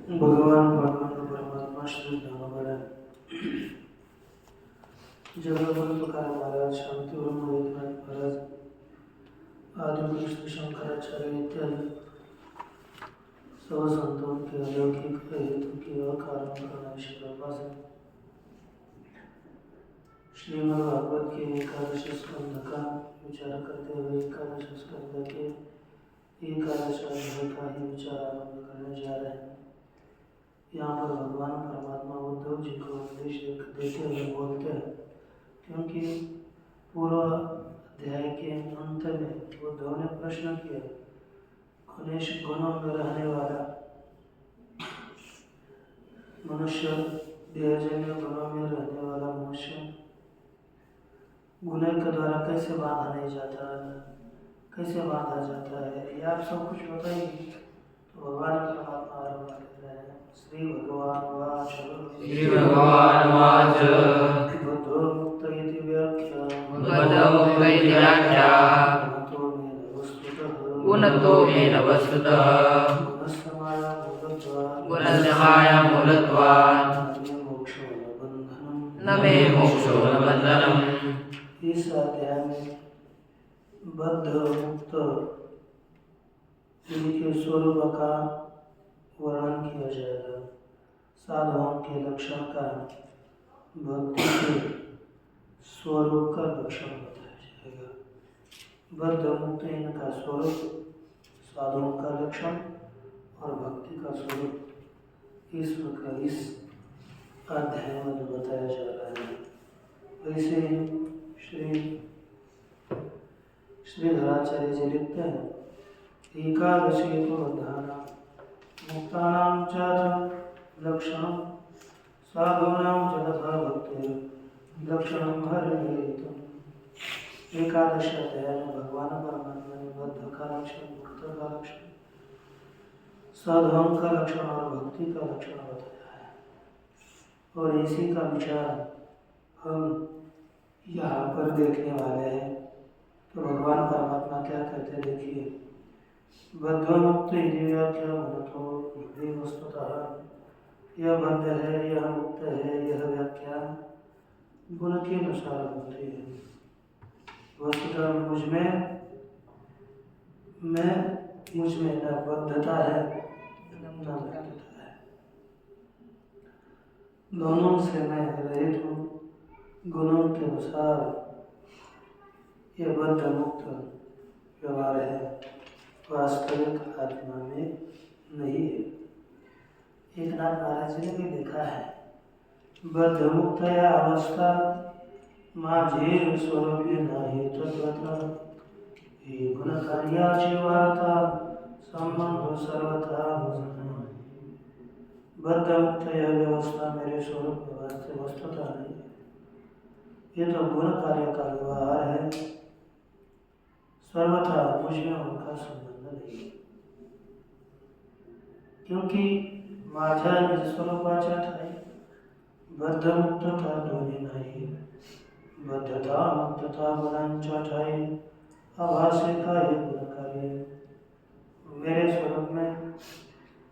भगवान परमात्मा श्री राम जगन्नाथ तुकाराम महाराज, शांति एकनाथ महाराज, आदि कृष्ण शंकराचार्य इत्यादि सब संतों के अलौकिक हेतु की और कारण करना श्रीमद् भागवत के एकादश स्कंध का विचार करते हुए एकादश स्कंध के एकादश अध्याय का ही विचार आरंभ करने जा रहे हैं। यहाँ पर भगवान परमात्मा उद्धव जी को उपदेश देते हुए बोलते हैं, क्योंकि पूर्व अध्याय के अंत में उद्धव ने प्रश्न किया, गणेश गुणों में रहने वाला मनुष्य, देहजन्य गुणों में रहने वाला मनुष्य गुण के द्वारा कैसे बांधा नहीं जाता है, कैसे बांधा जाता है, ये आप सब कुछ बताइए। तो भगवान परमात्मा आरंभ करते हैं। श्री भगवान वाच बुद्धोर्मुक्त इति व्याख्या गुणतो मेन वस्तुतः गुणसमाया मूलत्वात् न मे मोक्षो न बन्धनम्। इस अध्याय में बद्ध मुक्त इनके स्वरूप का वर्णन किया जाएगा, साधुओं के लक्षण का, भक्ति के स्वरूप का लक्षण बताया जाएगा। बद्ध मुक्त इनका स्वरूप, साधुओं का लक्षण और भक्ति का स्वरूप इस प्रकार इस अध्याय में बताया जा रहा है। वैसे श्रीधराचार्य जी लिखते हैं, एकादशी तो बद्धाना मुक्तानां च लक्षणं साधूनां च तथा भक्तिर लक्षणं हरिनिर्मितम्। एकादश अध्याय में भगवान परमात्मा ने बद्ध का लक्षण, मुक्त का लक्षण, साधुओं का लक्षण और भक्ति का लक्षण बताया है। और इसी का विचार हम यहाँ पर देखने वाले हैं। तो भगवान परमात्मा क्या कहते देखिए, बद्धमुक्त व्याख्या वस्तुतः यह बद्ध है, यह मुक्त है, यह व्याख्या गुण के अनुसार होती है। वस्तुतः मुझ में न बद्धता है न मुक्तता है, दोनों से मैं रहित हूँ। गुणों के अनुसार यह बद्ध मुक्त व्यवहार है, वास्तविक आत्मा में नहीं है। एकनाथ महाराज जी ने भी देखा है, बद्ध मुक्त अवस्था माझे स्वरूप नाही तत्वता हे गुण कार्याची वार्ता संबंध सर्वथा बद्ध मुक्त यह व्यवस्था मेरे स्वरूप में वास्तव वस्तुता नहीं है, ये तो गुण कार्य का व्यवहार है, सर्वथा मुझमें उनका संबंध नहीं है। क्योंकि माझा निज स्वरूपाचा ठाई बद्ध मुक्तता दोन्ही नाही, बद्धता मुक्तता गुणांच्या ठाई आभासे का हे गुण कार्य। मेरे स्वरूप में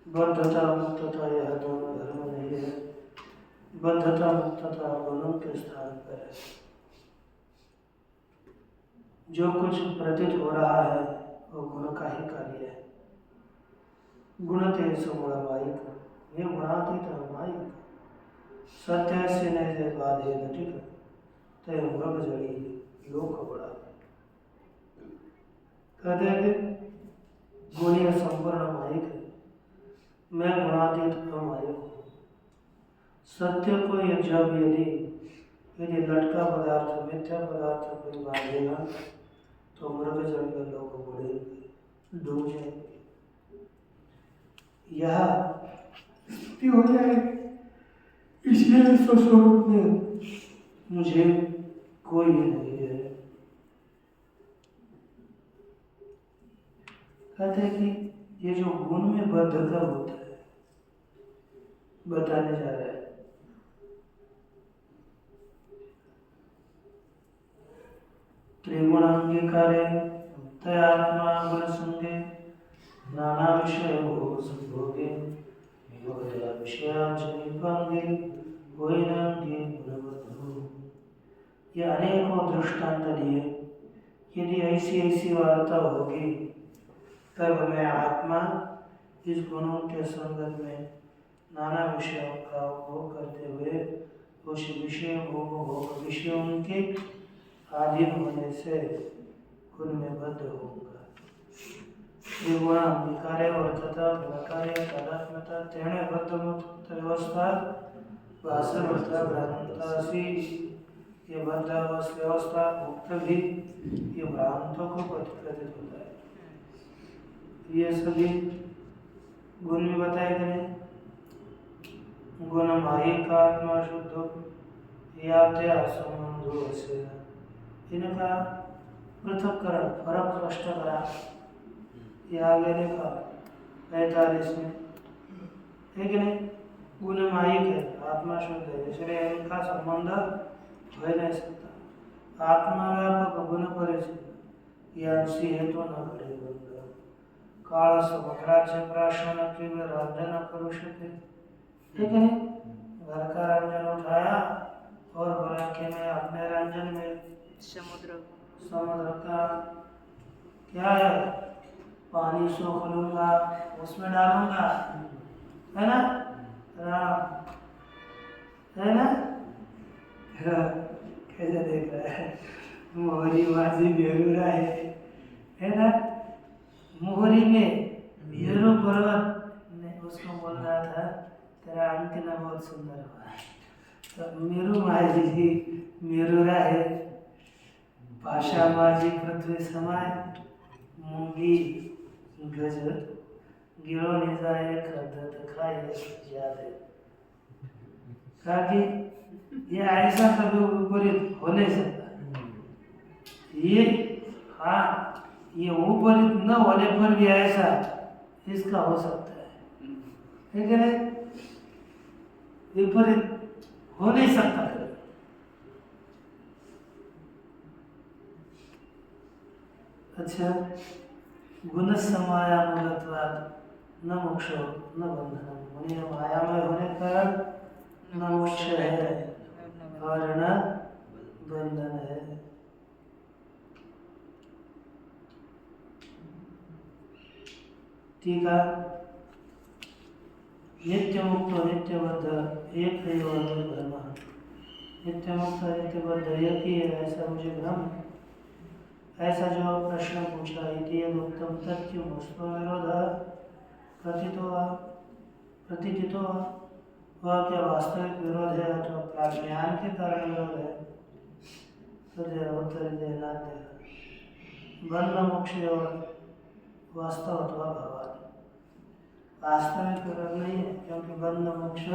बद्धता मुक्तता यह दोनों धर्म नहीं है, बद्धता मुक्तता गुणों के स्थान पर है। जो कुछ प्रतीत हो रहा है वो गुण का ही कार्य है। गुणते समूलमायिक ये गुणातीत मायिक सत्य से नैजे बाधे घटिक तय मृग जड़ी लोक बड़ा। कहते हैं कि गुणीय संपूर्ण मायिक है, मैं गुणातीत अमायिक हूँ। सत्य को जब यदि लटका पदार्थ, मिथ्या पदार्थ कोई बांधेगा तो मृग जल में लोग बढ़ेंगे, डूब जाएंगे, यह स्थिति हो जाएगी। इसलिए स्वस्वरूप में मुझे कोई नहीं है। कहते हैं कि ये जो गुण में बद्धता होता है बताने जा रहे हैं। त्रिगुणांगीकारे तयात्मा गुण संगे नाना विषय भोग संभोगे ये अनेकों दृष्टांत दिए। यदि ऐसी ऐसी वार्ता होगी तब हमें आत्मा इस गुणों के संगत में नाना विषयों का उपभोग करते हुए उस विषय भोग विषयों के अधीन होने से उनमें बद्ध होगा। गुण विकारे वर्तता विकारे तादात्म्यता तेणे बद्धमुक्त व्यवस्था वासवता भ्रांतासी। ये बद्ध व्यवस्था मुक्त भी ये भ्रांतों को प्रतिपादित होता है। ये सभी गुण भी बताए गए। गुण माही का आत्मा शुद्ध या संबंधो से इनका पृथककरण फर्क स्पष्ट करा। ये आगे देखा 45 में, ठीक है नहीं? गुण माही है, आत्मा शुद्ध है, इसलिए इनका संबंध हो नहीं सकता। आत्मा व्यापक गुण परिचित यांसी हेतु न घडे बंध काळ समग्राचे प्राशन के रंजन करू शके, ठीक है नहीं? घर का रंजन उठाया और बोला कि मैं अपने रंजन में समुद्र का क्या है पानी सोख लूंगा, उसमें डालूंगा, है ना? है ना? कैसे देख रहा है? मोहरी माझी बेरूरा है ना? मोहरी में मेरू पर्वत ने उसको बोल रहा था तेरा अंकना बहुत सुंदर हुआ है। तो मेरू माझी मेरूरा है, भाषा माझी पृथ्वी समाय, मूंगी गज गिरो निजाए खदत खाए याद है। कहा कि ये ऐसा कभी विपरीत हो नहीं सकता। ये हाँ, ये विपरीत न होने पर भी ऐसा इसका हो सकता है, ठीक है नहीं? विपरीत हो नहीं सकता। अच्छा, गुणस्य माया मूलत्वात् न मोक्षो न बंधनम। ये माया में होने पर न मोक्ष है और न बंधन है। ठीक है। नित्य मुक्त नित्य बद्ध एक ही भ्रम। नित्य मुक्त नित्य बद्ध एक ही है, ऐसा मुझे भ्रम। ऐसा जो प्रश्न पूछा इति यदुक्तम तत्क्यों वस्तु विरोध प्रतीतितो वह क्या वास्तविक विरोध है अथवा प्राज्ञान के कारण विरोध है? तो उत्तर देना दे बंध मोक्ष और वास्तव अथवा भगवान वास्तविक विरोध नहीं है, क्योंकि बंध मोक्ष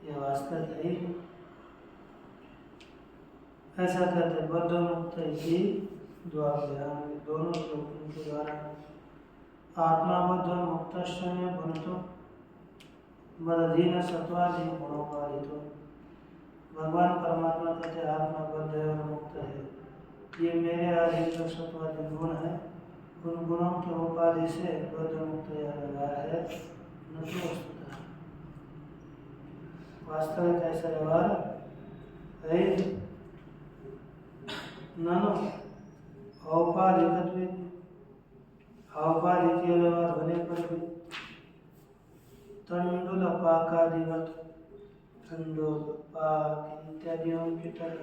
ये वास्तविक है ही। ऐसा कहते बद्ध मुक्त ही दोनों श्लोकों के द्वारा आत्मा बद्ध मुक्त बनतो बदधीन सत्वादि गुणोपादितो। भगवान परमात्मा कहते आत्मा बद्ध और मुक्त है। ये मेरे अधीन जो सत्वादि गुण है उन गुणों के उपाधि से बद्ध मुक्त व्यवहार है, न तो वस्तुतः। वास्तविक ऐसा व्यवहार है न औपाधिक व्यवहार होने पर भी तंडुल पाकादिवत तंडुल पाक इत्यादियों की तरह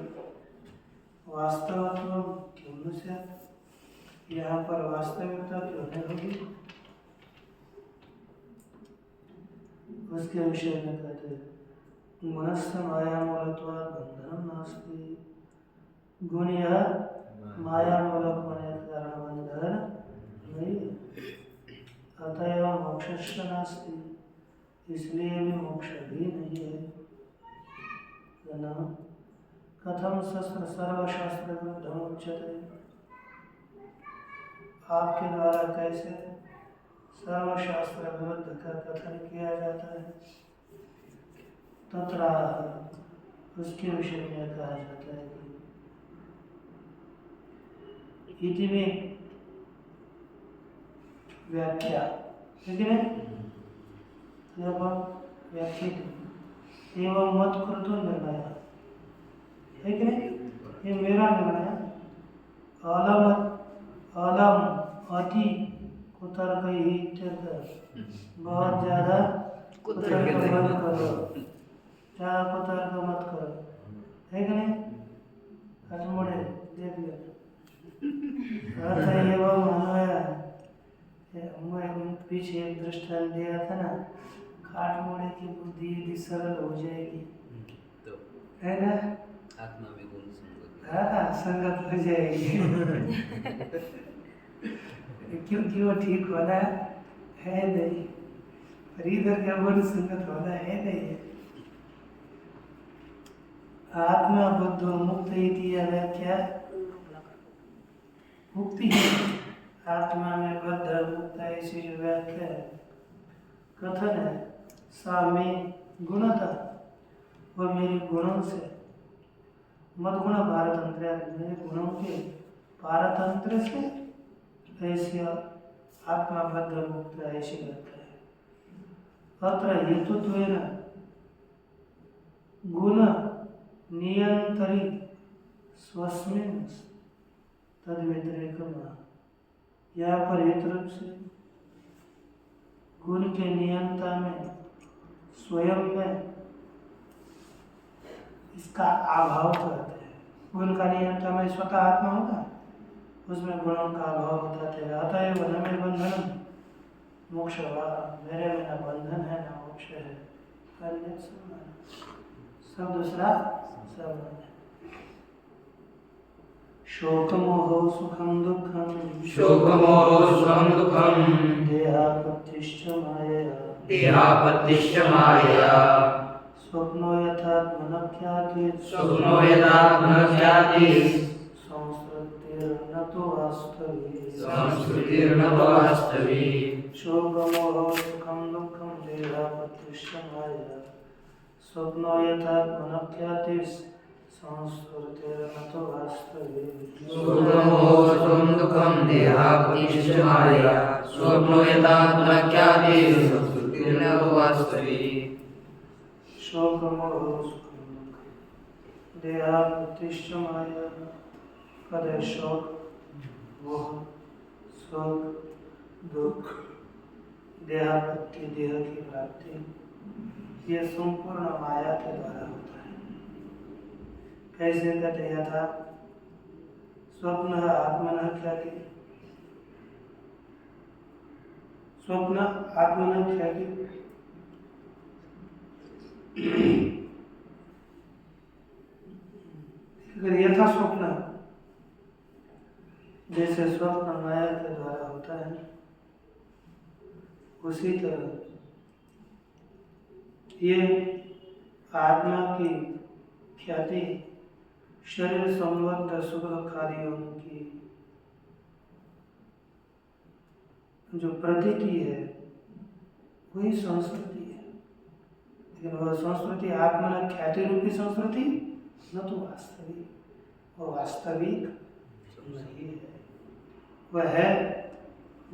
वास्तवत्व क्यों से यहाँ पर वास्तविकता क्यों नहीं होगी? उसके विषय में कहते गुणस्य माया मूलत्वात् बंधनम नास्ति। गुण यह माया मूलक होने के कारण बंधन नहीं, अतएव मोक्ष नास्ति, इसलिए भी मोक्ष भी नहीं है। कथम शस्त्र सर्वशास्त्र विरुद्धम उच्यते। आपके द्वारा कैसे सर्वशास्त्र विरुद्ध का कथन किया जाता है? तत्र उसके विषय में कहा जाता है कि इति में व्याख्या, ठीक है? व्याख्या एवं मत कृतो निर्णय है कि नहीं? ये मेरा निर्णय है। अलम अति कुतर्क ही बहुत ज्यादा कुतर्क मत करो, ज्यादा कुतर्क मत करो, है कि नहीं? हटमुड़े देख लिया एवं अन्वय पीछे एक दृष्टांत दिया था ना, खाटमोड़े की बुद्धि यदि सरल हो जाएगी तो है ना, आत्मा में गुण संगत हाँ संगत हो जाएगी क्योंकि वो ठीक होना है नहीं, और इधर क्या गुण संगत होना है नहीं। आत्मा बुद्ध मुक्त इति व्याख्या मुक्ति है, आत्मा में बद्ध मुक्त ऐसी जो व्याख्या है, कथन है सा में गुणता, वह मेरे गुणों से मदगुण पारतंत्र, मेरे गुणों के पारतंत्र से ऐसे आत्मा बद्ध मुक्त ऐसी व्याख्या है। अत्र हेतुत्वेन गुण नियंतरी स्वस्मिन् तद व्यतिरेकम, यहाँ पर हेतु रूप से गुण के नियंता में स्वयं में इसका अभाव करते हैं। गुण का नियंता में स्वतः आत्मा होगा, उसमें गुणों का अभाव बताते हैं। अतएव न में बंधन मोक्ष वा, मेरे में न बंधन है न मोक्ष है, अन्य सब दूसरा सब है। शोकमोहो सुखम दुःखम, शोकमोहो सुखम दुःखम, देहापत्तिश्च मायया, देहापत्तिश्च मायया, स्वप्नो यथात्मनख्याति, स्वप्नो यथात्मनख्याति, संस्कृतिर्न तु वास्तविक, संस्कृतिर्न वास्तविक। शोकमोहो सुखम दुःखम देहापत्तिश्च मायया, स्वप्नो यथात्मनख्याति, संस्कृतिर्न तु वास्तविक। शोकमोहो सुखम दुःखम देहापत्तिश्च मायया, स्वप्नो यथात्मनख्याति, संस्कृतिर्न तु वास्तविक। शोकमोहो सुखम दुःखम देहापत्तिश्च मायया, कद शोक मोह सुख दुख देहापत्ति देह की प्राप्ति, ये संपूर्ण माया के द्वारा होता है। कैसे कहते यथा स्वप्न आत्मन ख्याति, स्वप्न आत्मन ख्याति, अगर यथा स्वप्न जैसे स्वप्न माया के द्वारा होता है, उसी तरह ये आत्मा की ख्याति शरीर संबद्ध सुख कार्यों की जो प्रतीति है वही संस्कृति है, लेकिन वह संस्कृति आत्मा ख्याति रूपी संस्कृति न तो वास्तविक, वह वास्तविक नहीं है, वह है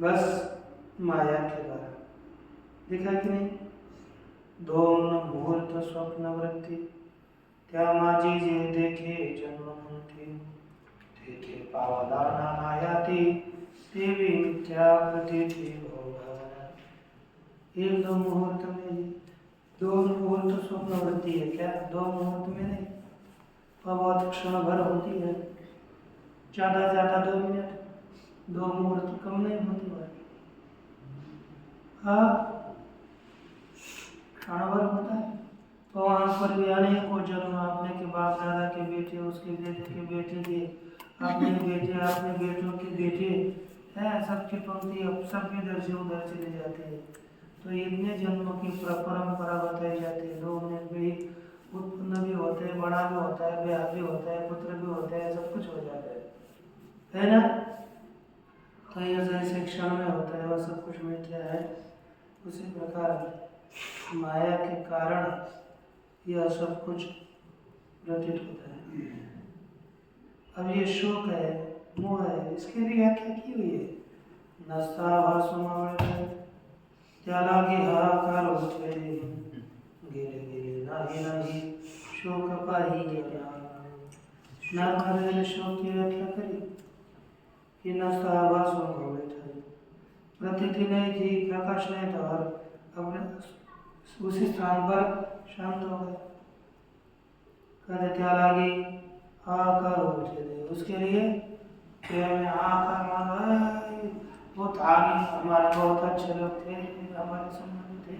बस माया के द्वारा। देखा कि नहीं? दोन मुहूर्त स्वप्न वृत्ति त्या माझी जे देखे जन्म म्हणते, देखे पावला मायाती देवी मिथ्या प्रतीति भोगाना। एक दो मुहूर्त में ही, दो मुहूर्त स्वप्न वृत्ति है क्या? दो मुहूर्त में नहीं, बहुत क्षण भर होती है, ज्यादा 2 मिनट, 2 मुहूर्त कम नहीं होती है। हाँ क्षण भर होता है, तो वहाँ पर भी अनेकों जन्म अपने के बाप दादा के बेटे, उसके बेटे के बेटे के, अपने बेटे, अपने बेटों के बेटे है, सबके पंक्ति अब सब इधर से उधर चले जाते हैं। तो इतने जन्मों की परंपरा बताई जाती है। लोग में भी उत्पन्न भी होते हैं, बड़ा भी होता है, ब्याह भी होता है, पुत्र भी होता है, सब कुछ हो जाता है ना? तो ये जैसे क्षण में होता है वह सब कुछ मिथ्या है, उसी प्रकार माया के कारण यह सब कुछ प्रतीत होता है। अब ये शोक है, मोह है, इसकी भी व्याख्या की हुई है। नस्ताभासुमवृत त्यालागे हाहाकार होते गेले गेले नाही કપાહી ના કરેલ શોક की व्याख्या करी कि नष्ट आभासों हो बैठा प्रतीति नहीं थी, प्रकाश नहीं था और अपने उसी स्थान पर शांत हो गए। कहते क्या लगी आकार उठे थे उसके लिए कि हमें आकार मानो बहुत आगे हमारे बहुत अच्छे लोग थे, हमारे संबंधी थे,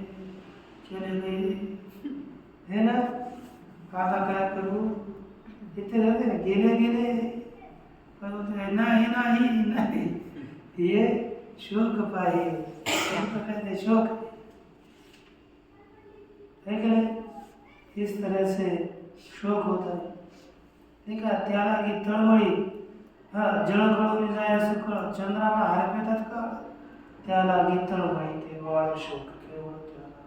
चले गए है ना। आधा क्या करूँ इतने रहते ना गिले गिले नहीं ये शोक पाही तो कहते शोक है कि नहीं। इस तरह से शोक होता है। देखा त्याला की तळमळी जळगळून जायचं कळ चंद्रामा हरपे तत्काळ त्याला की तळमळी ते बाळ शोक केवळ त्याला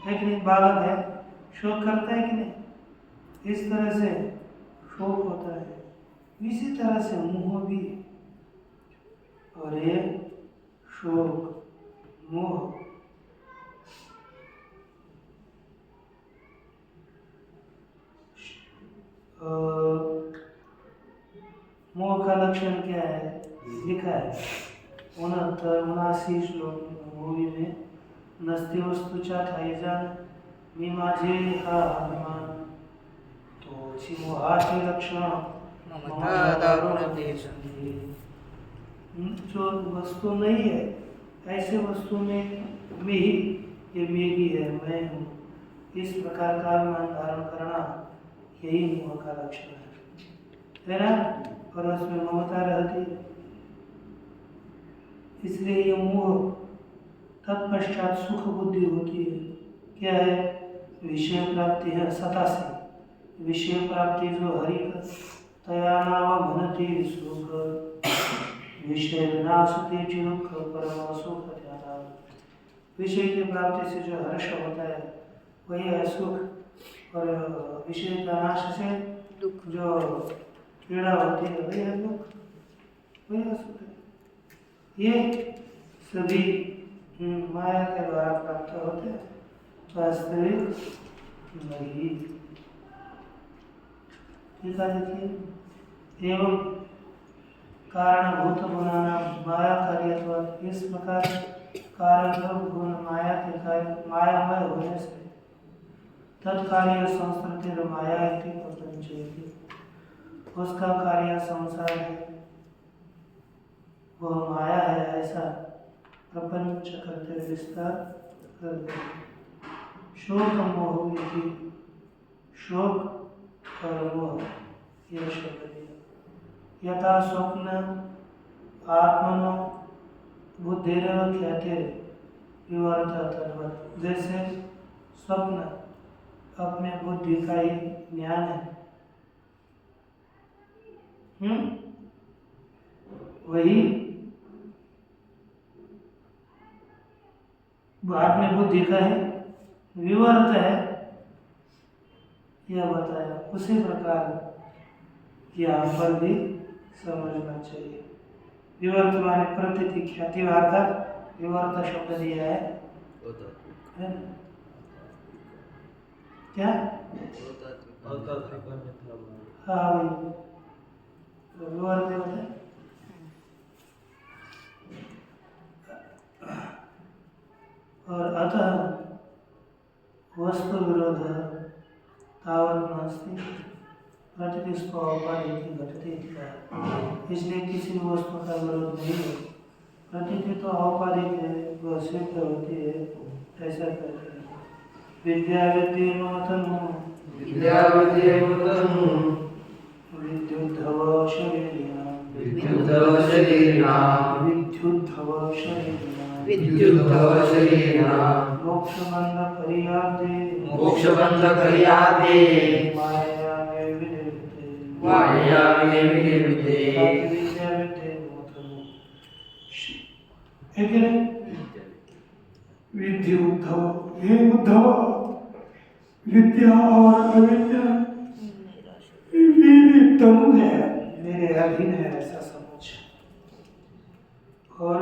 है कि नहीं। बालक है शोक करता है कि नहीं। इस तरह से शोक होता है। इसी तरह से मोह भी और ये शोक मोह मोह का लक्षण क्या है लिखा है 79 श्लोक मूवी में नसती वस्तूच्या ठाई जाण मी माझे हा अभिमान तोची मोहाचे लक्षण ममता दारुण देश जो वस्तु नहीं है ऐसे वस्तु में मैं ही ये मेरी है मैं हूँ इस प्रकार का अभिमान धारण करना यही मोह का लक्षण है ना। और उसमें ममता रहती है इसलिए ये मोह तत्पश्चात सुख बुद्धि होती है। क्या है विषय प्राप्ति है सता से विषय प्राप्ति जो हरि का तया नाव घनती सुख विषय विनाशते दुख परम सुख त्यागा। विषय की प्राप्ति से जो हर्ष होता है वही है सुख और विषय का नाश से दुख जो पीड़ा होती है वही है दुख वही है सुख। ये सभी माया के द्वारा प्राप्त होते हैं वास्तविक नहीं। ठीक है देखिए एवं कारणभूत गुणाना माया कार्यत्वात् इस प्रकार कारण गुण माया के कार्य मायामय होने से तत्कार्य संस्कृति माया इति प्रपंचयति उसका कार्य संसार है वह माया है ऐसा प्रपंच करते विस्तार करते। शोक मोह इति शोक और मोह यह शब्द यथा स्वप्न आत्मनो बुद्धिरेव ख्यातिरे विवर्तत जैसे स्वप्न अपने बुद्धि का ही ज्ञान है वही अपने बुद्धि का ही विवर्त है यह बताया। उसी प्रकार यहाँ पर भी समझना चाहिए। विवर्त माने प्रतीति ख्याति अर्थात विवर्त शब्द दिया है ना क्या हाँ वही विवर्त है। और अतः वस्तु विरोध तावत नास्ति प्रतिस्वपादिति घटते। इसलिए किसी वस्तु का विरोध नहीं है। प्रतीति तो औपाधिक है वह सिद्ध होती है ऐसा कहते हैं। विद्यावृत्ति नूतनु विद्युद्धव शरीरिणा मोक्षबंध करियादे माया में विनिर्वृत्ते विद्या उद्धव हे उद्धव विद्या और अविद्या मेरी तनु है मेरे अधीन है ऐसा समझ। और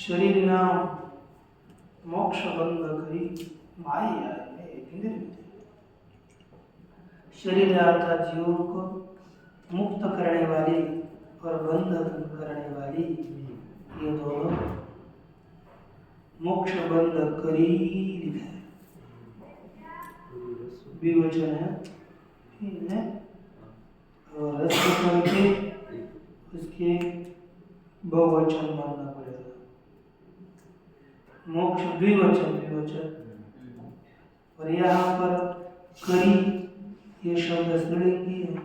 शरीर नाम मोक्ष बंध करी माया में विनिर्वृत्ते शरीर अर्थात जीवन को मुक्त करने वाली और बंधन करने वाली, ये दोनों मोक्ष बंध करी लिखा है, विवचन है, ठीक है। और रस करके उसके बहुवचन मानना पड़ेगा, मोक्ष द्विवचन विवचन। और यहाँ पर करी ये शब्द स्त्रीलिंगी है।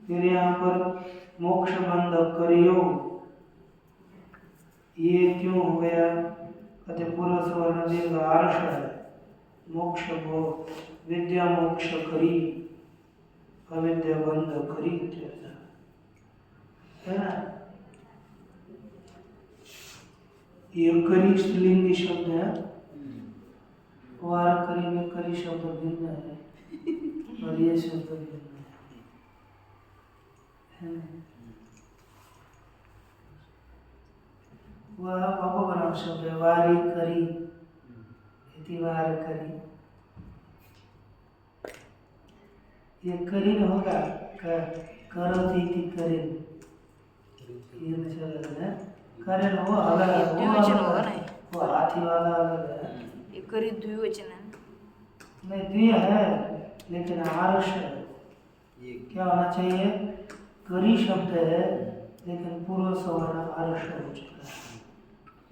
फिर यहाँ पर मोक्ष बंध करियो, ये क्यों हो गया? कहते पूर्व सवर्ण दीर्घ आर्ष है, मोक्ष को विद्या मोक्ष करी, अविद्या बंध करी है ना। ये करी स्त्रीलिंगी शब्द है, वार करी में करी शब्द भिन्न है और ये शब्द भिन्न है ना? वह अपभ्रम शब्द है, वारी करी, इति वार करी। ये करीन होगा, करोति इति करीन, ये नहीं है। करीन वो अलग है, द्विवचन होगा ना, वो हाथी वाला अलग है। ये करी द्विवचन है, नहीं द्वि है लेकिन आर्ष है। क्या होना चाहिए? करी शब्द है लेकिन पूर्व सवर्ण आर्ष हो चुका है।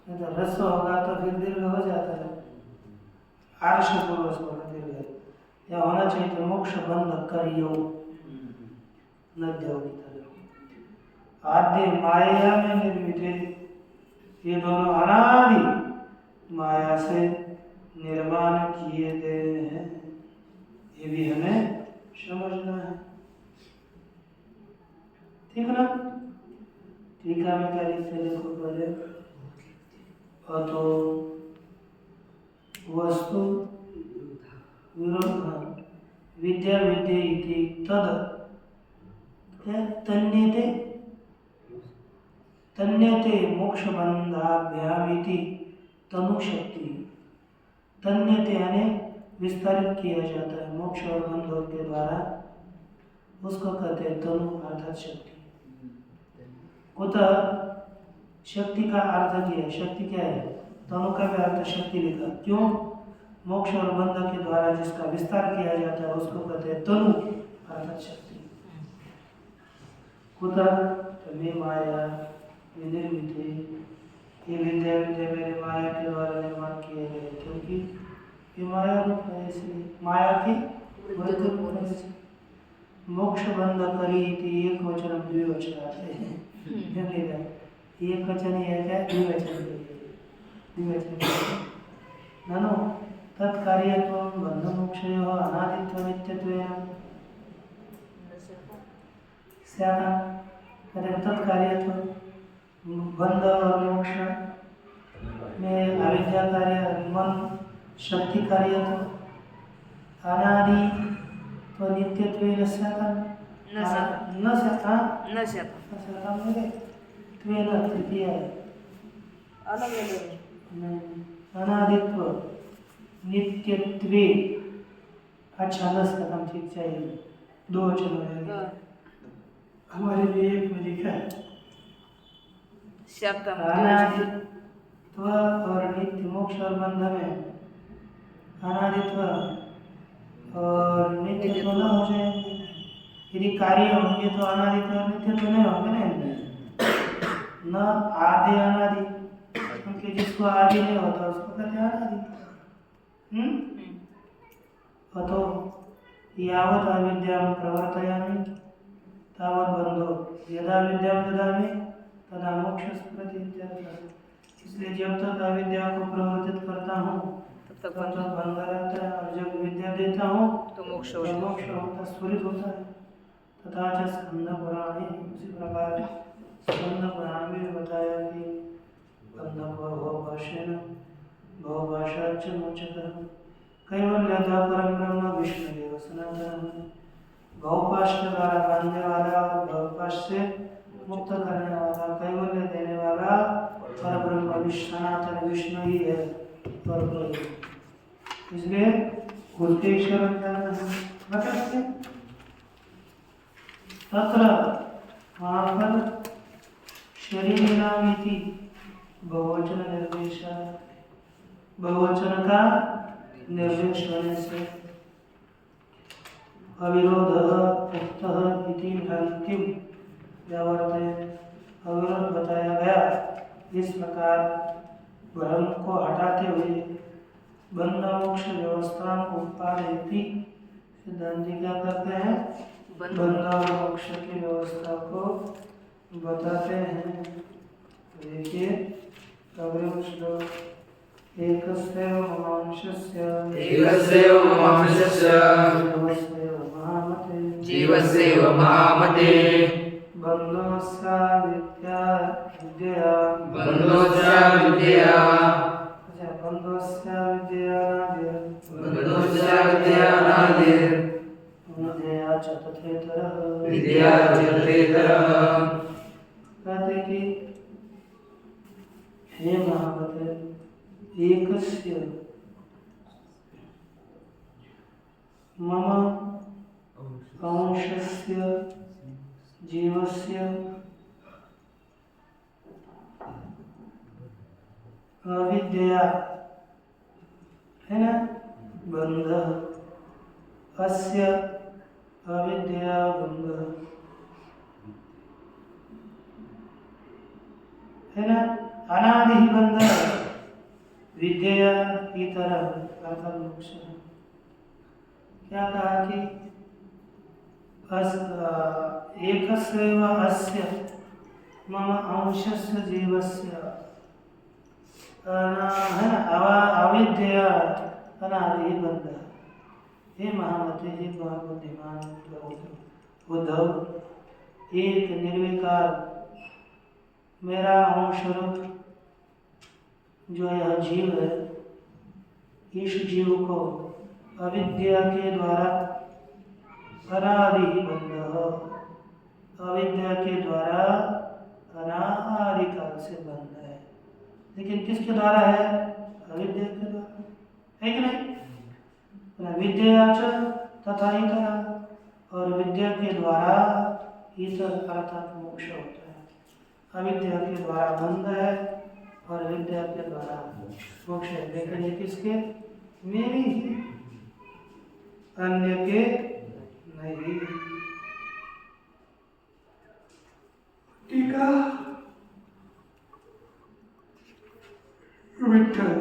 नहीं तो रस होगा तो फिर दीर्घ हो जाता है, आर्ष पूर्व सवर्ण दीर्घ है। या होना चाहिए तो मोक्ष बंध करियो, नद्यों की तरह। आद्य माया में निर्मित है, ये दोनों अनादि माया से निर्माण किए गए हैं, ये भी हमें समझना है, ठीक ना। टीका में क्या लिखते देखो पहले, अतो वस्तु विरोध विद्या विद्ये इति तद तन्यते तन्यते मोक्ष बंधाभ्यामिति तनुशक्ति। तन्यते यानी विस्तारित किया जाता है मोक्ष और बंधों के द्वारा, उसको कहते हैं तनु अर्थात शक्ति। कुतः शक्ति का अर्थ क्या है? शक्ति क्या है? तनु का भी अर्थ शक्ति लिखा, क्यों? मोक्ष और बंध के द्वारा जिसका विस्तार किया जाता है उसको कहते हैं तनु अर्थात शक्ति। कुतः मे माया निर्मित, ये विद्या विद्या मेरे माया के द्वारा निर्माण किए गए, क्योंकि ये माया रूप है, इसलिए माया की वृत्ति रूप है। मोक्ष बंध करी थी, एक वचन द्विवचन आते हैं, एक वचन ही है क्या? द्विवचन द्विवचन नानो तत्कार्यत्वं बंध मोक्षयोः अनादित्व नित्यत्वेन स्यात्। तत्कार्यत्व बंध और मोक्ष में अविद्या कार्य मन शक्ति कार्य तो अनादि तो नित्यत्वेन स्यात् न स्यात् त्वेन तृतीय अलग अनादित्व नित्यत्वे। अच्छा न स्यात् ठीक चाहिए, दो वचन हो जाएगा, हमारे लिए एक में लिखा है अनादित्व और नित्य। मोक्ष और बंध में अनादित्व और नित्य तो न हो जाएंगे, यदि कार्य होंगे तो अनादित्व और नित्य तो नहीं होंगे न आदि अनादि, क्योंकि जिसको आदि नहीं होता उसको कहते हैं अनादि। अतो यावत् अविद्यां प्रवर्तयामि तावत् बंधो यदा विद्यां ददामि तदा मोक्ष स्मृति। इसलिए जब तक अविद्या को प्रवर्तित करता हूँ तब तक बंध रहता है, और जब विद्या देता हूँ तो मोक्ष होता स्फुरित होता है। तथा च स्कंद पुराण में, उसी प्रकार स्कंद पुराण में बताया कि बंध बहुभाषेण बहुभाषाच्च मोचकः कैवल्यतः परम ब्रह्म विष्णुदेव सनातन। बहुपाश के द्वारा बांधने वाला और बहुपाश से मुक्त करने वाला, कैवल्य देने वाला पर ब्रह्म सनातन विष्णु ही है, पर इसलिए खुद के ईश्वर जाना है। बता सकते तत्र वहाँ पर शरीरामिति बहुवचन निर्देश, बहुवचन का निर्देश होने से अविरोध उक्त इति भ्रांतिम व्यावर्तयेत्, अविरोध बताया गया, इस प्रकार भ्रम को हटाते हुए बंध मोक्ष व्यवस्था उत्पादयति, सिद्धांति क्या करते हैं? बंध और मोक्ष की व्यवस्था को बताते हैं। देखिए अग्रिम श्लोक, एकस्यैव ममांशस्य जीवस्यैव महामते बन्धोऽस्या विद्यया विद्या च तथेतरः। कहते कि हे महामते, एकस्य मम अंशस्य जीवस्य अविद्या, है ना, बंध, अस्य अविद्या बंध, है ना, अनादि बंध विद्या इतर अर्थात मोक्ष। क्या कहा कि एकस्यैव अस्य मम अंशस्य जीवस्य है ना अविद्या अनादि बंध। हे महामते, हे बुद्धिमान उद्धव, एक निर्विकार मेरा अंश रूप जो यह जीव है, इस जीव को अविद्या के द्वारा अनादि बंध, अविद्या के द्वारा अनादिकाल से बंध है। लेकिन किसके द्वारा है? अविद्या के द्वारा, है कि नहीं? विद्या च तथा इतर, और विद्या के द्वारा इतर अर्थात मोक्ष होता है। अविद्या के द्वारा बंध है और विद्या के द्वारा मोक्ष है। लेकिन ये किसके? मेरी ही, अन्य के नहीं। टीका विठ्ठल,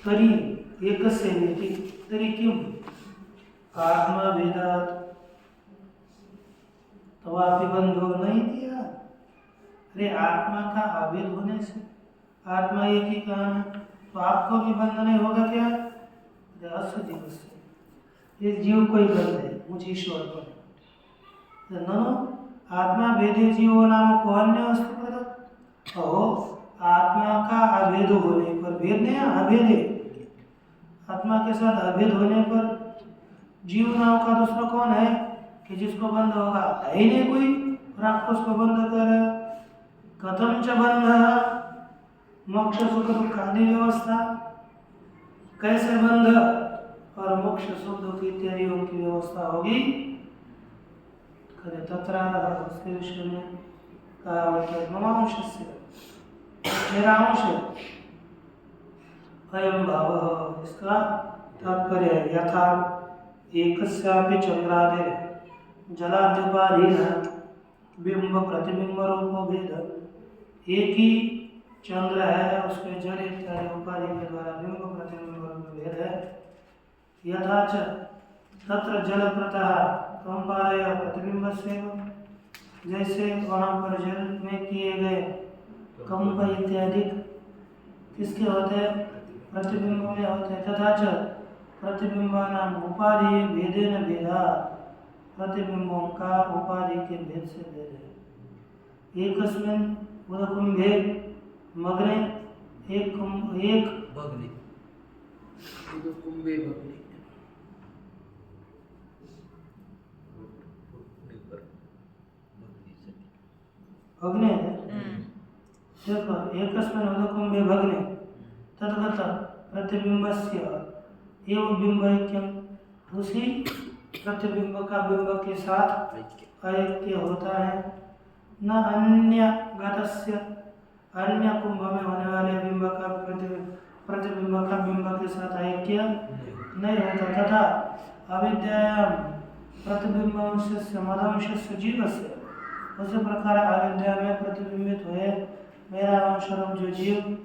तरी एकस्य वेति, तरी किम आत्मा भेदात तवापि बंधो नहीं दिया। अरे आत्मा का अभेद होने से, आत्मा एक ही कारण है, तो आपको भी बंध नहीं होगा क्या? अस्य जीवस्य, इस जीव को ही बंध है, मुझ ईश्वर को नहीं। ननु आत्मा भेदे जीवो नाम को अन्य वस्तु प्रदत्त। आत्मा का अभेद होने पर, भेद नहीं अभेद है, आत्मा के साथ अभेद होने पर जीव नाम का दूसरा कौन है कि जिसको बंध होगा? है ही नहीं कोई, और आपको उसको बंध कर रहे हो। कथम च बंध मोक्ष सुख दुख आदि व्यवस्था, कैसे बंध और मोक्ष सुख दुख इत्यादियों की व्यवस्था होगी? तत्र उसके विषय में कहा ममांश से, मेरा अंश है। अयम भाव, इसका तात्पर्य यथा एकस्यापि चंद्रादे जलाद्युपाधीन बिंब प्रतिबिंब रूपो भेद, एक ही चंद्र है, उसके जल इत्यादि उपाधि के द्वारा बिंब प्रतिबिंब रूप भेद है। यथा च तत्र जल प्रतः कंपादय प्रतिबिंब से, जैसे वहाँ पर जल में किए गए कंप इत्यादि किसके होते हैं? प्रतिबिंब में होते हैं। तथा च प्रतिबिंबानाम उपाधि भेदेन भेदा, प्रतिबिंबों का उपाधि के भेद से भेद है। एकस्मिन् उदकुंभे मग्ने, एक भग्ने, उदकुंभे भग्ने, भग्ने देखो, एकस्मिन् उदकुंभे भग्ने तद्गत प्रतिबिंबस्य एवं बिंबैक्यम, उसी प्रतिबिंब का बिंब के साथ ऐक्य होता है। न अन्य गतस्य, अन्य कुंभ में होने वाले बिंब का प्रतिबिंब का बिंब के साथ ऐक्य नहीं होता। तथा अविद्यायाम प्रतिबिंबांशस्य मदंशस्य जीवस्य, उसी प्रकार अविद्या में प्रतिबिंबित हुए मेरा अंशरूप जो जीव,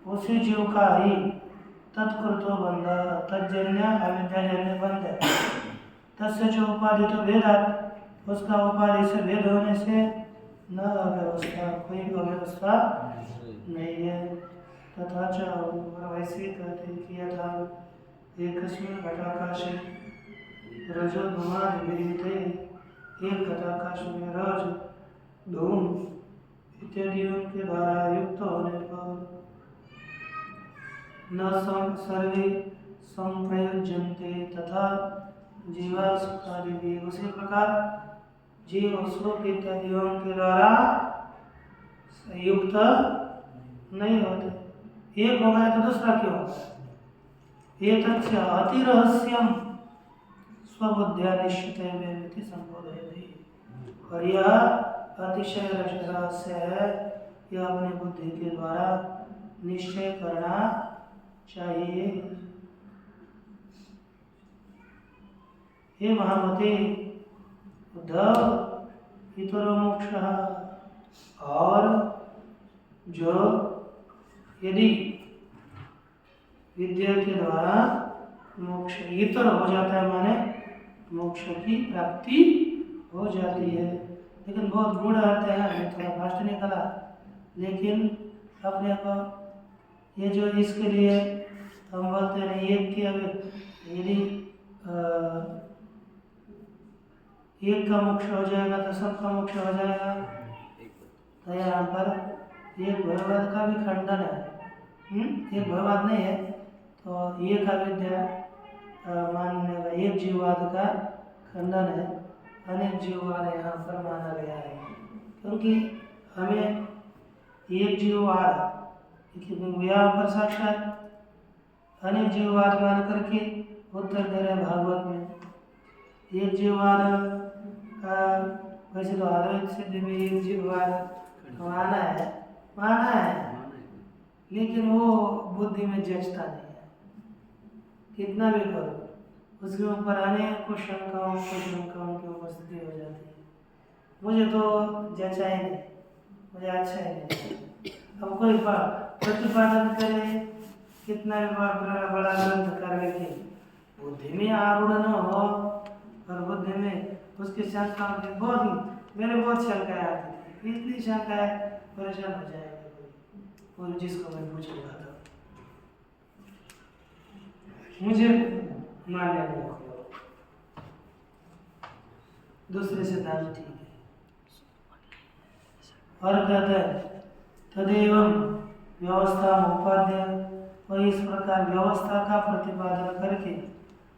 उसी जीव का ही तत्कृतो बंध, तज्जन्य अविद्याजन्य बंध है। तस्य जो उपाधि तो भेदात, उसका उपाधि से भेद होने से न अव्यवस्था, कोई भी अव्यवस्था नहीं है। तथा च, वैसे कहते कि यथा एकस्मिन् घटाकाशे रजो धूमादि विरीयते, एक घटाकाश में रज धूम इत्यादियों के द्वारा युक्त होने पर न सर्वे संप्रयुज्यन्ते, तथा जीवा सुखादि भी उसी प्रकार जीव सुख इत्यादियों के द्वारा युक्त नहीं होते। एक हो गया तो दूसरा क्यों होता है? एतस्य अतिरहस्यम स्वबुद्ध्या निश्चितैवेति संबोधयति, और यह अतिशय रहस्य है, यह अपनी बुद्धि के द्वारा निश्चय करना चाहिए। हे महामते उद्धव, इतरो मोक्षः, और जो यदि विद्या के द्वारा मोक्ष इतर हो जाता है, माने मोक्ष की प्राप्ति हो जाती है। लेकिन बहुत गूढ़ अर्थ है, हमें थोड़ा भाष्य निकला, लेकिन अपने को ये जो इसके लिए हम बोलते हैं एक के, यदि एक का मोक्ष हो जाएगा तो सबका मोक्ष हो जाएगा। तो यहाँ पर एक भयवाद का भी खंडन है। एक भयवाद नहीं है तो एक अविद्या मानने का, एक जीववाद का खंडन है। अनेक जीववाद यहाँ पर माना गया है, क्योंकि हमें एक जीववाद यहाँ पर साक्षात अनेक जीववाद मान करके उत्तर दे रहे भागवत में। एक जीववाद का वैसे तो आरोहित सिद्धि में एक जीववाद माना है, लेकिन वो बुद्धि में जचता नहीं है। कितना भी करो उसके ऊपर अनेक शंकाओं की उपस्थिति हो जाती है। मुझे तो जचा ही नहीं, मुझे अच्छा ही नहीं। अब कोई प्रतिपादन करे, कितना भी बड़ा ग्रंथ कर, लेकिन बुद्धि में आरूढ़ न हो, और बुद्धि में उसकी शंका मेरे बहुत शंकाएं आती थी। इतनी शंकाएं परेशान हो जाएगा कोई जिसको मैं पूछूंगा तो मुझे मान्य नहीं होगा। दूसरे सिद्धांत ठीक है। और कहते हैं तदेवं व्यवस्था उपाध्य, और इस प्रकार व्यवस्था का प्रतिपादन करके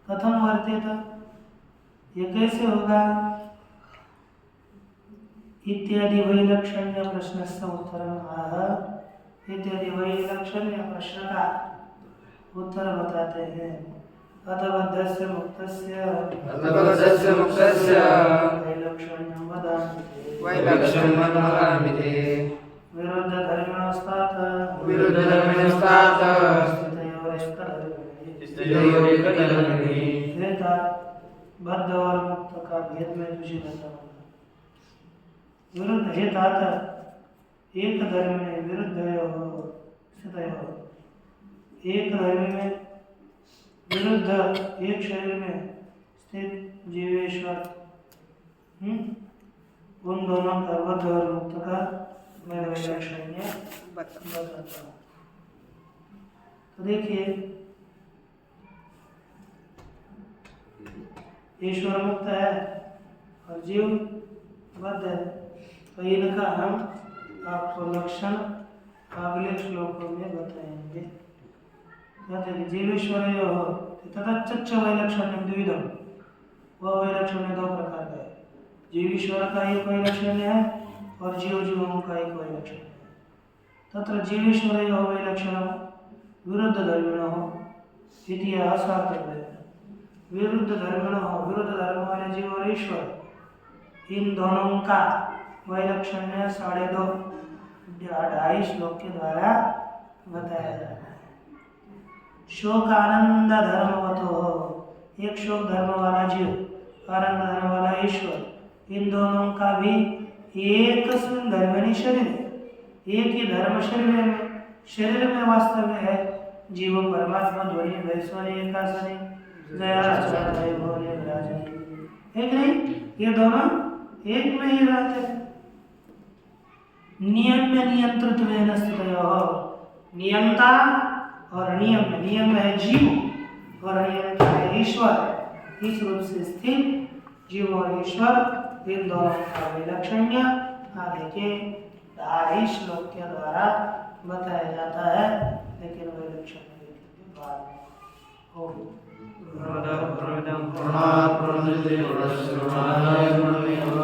कथम वर्तेत, ये कैसे होगा? इत्यादि वैलक्षण्य प्रश्नस्य उत्तरम आह, इत्यादि वैलक्षण्य प्रश्न का उत्तर बताते हैं। अतबद्धस्य मुक्तस्य वैलक्षण्यं वदामि ते, विरुद्धधर्मिणस्तात् स्थितयोरेकधर्मिणे, बद्ध और मुक्त का भेद में तुझे बताऊंगा। विरुद्ध हेतात एक धर्म में विरुद्ध स्थितयो, एक धर्म में विरुद्ध एक शरीर में स्थित जीवेश्वर, उन दोनों का बद्ध और मुक्त का मैं वैलक्षण्य बताता हूँ। तो देखिए ईश्वर मुक्त है और जीव बद्ध है, तो इनका हम आपको लक्षण अगले श्लोकों में बताएंगे। जीवेश्वर तथा वैलक्षण्य द्विविधम, वह वैलक्षण्य दो प्रकार का है। जीवेश्वर का एक वैलक्षण्य है और जीव जीवों का एक वैलक्षण्य है। तत्र जीवेश्वर वैलक्षण्य विरुद्ध धर्मिणों इतिहास विरुद्ध धर्मिणों विरुद्ध धर्म वाले जीव और ईश्वर, इन दोनों का वैलक्षण्य 2.5 श्लोक के द्वारा बताया जाता है। शोक आनंद धर्मवतो, एक शोक धर्म वाला जीव, आनंद धर्म वाला ईश्वर, इन दोनों का भी एक धर्मनि शरीर, एक ही धर्म शरीर में वास्तव है। जीव परमात्मा ध्वनि वैश्वनी एकासनी जया भोले विराजनी, एक नहीं, ये दोनों एक में ही रहते हैं। नियम्य नियंत्रित्व नियंता और नियम है जीव और नियंता है ईश्वर। इस रूप से स्थित जीव और ईश्वर, इन दोनों का विलक्षण्य आगे के 2.5 श्लोक के द्वारा बताया जाता है, लेकिन विलक्षण्य के बाद पूर्णात् पूर्णमिदं पूर्णात् पूर्णमुदच्यते पूर्णस्य पूर्णमादाय पूर्णमेवावशिष्यते।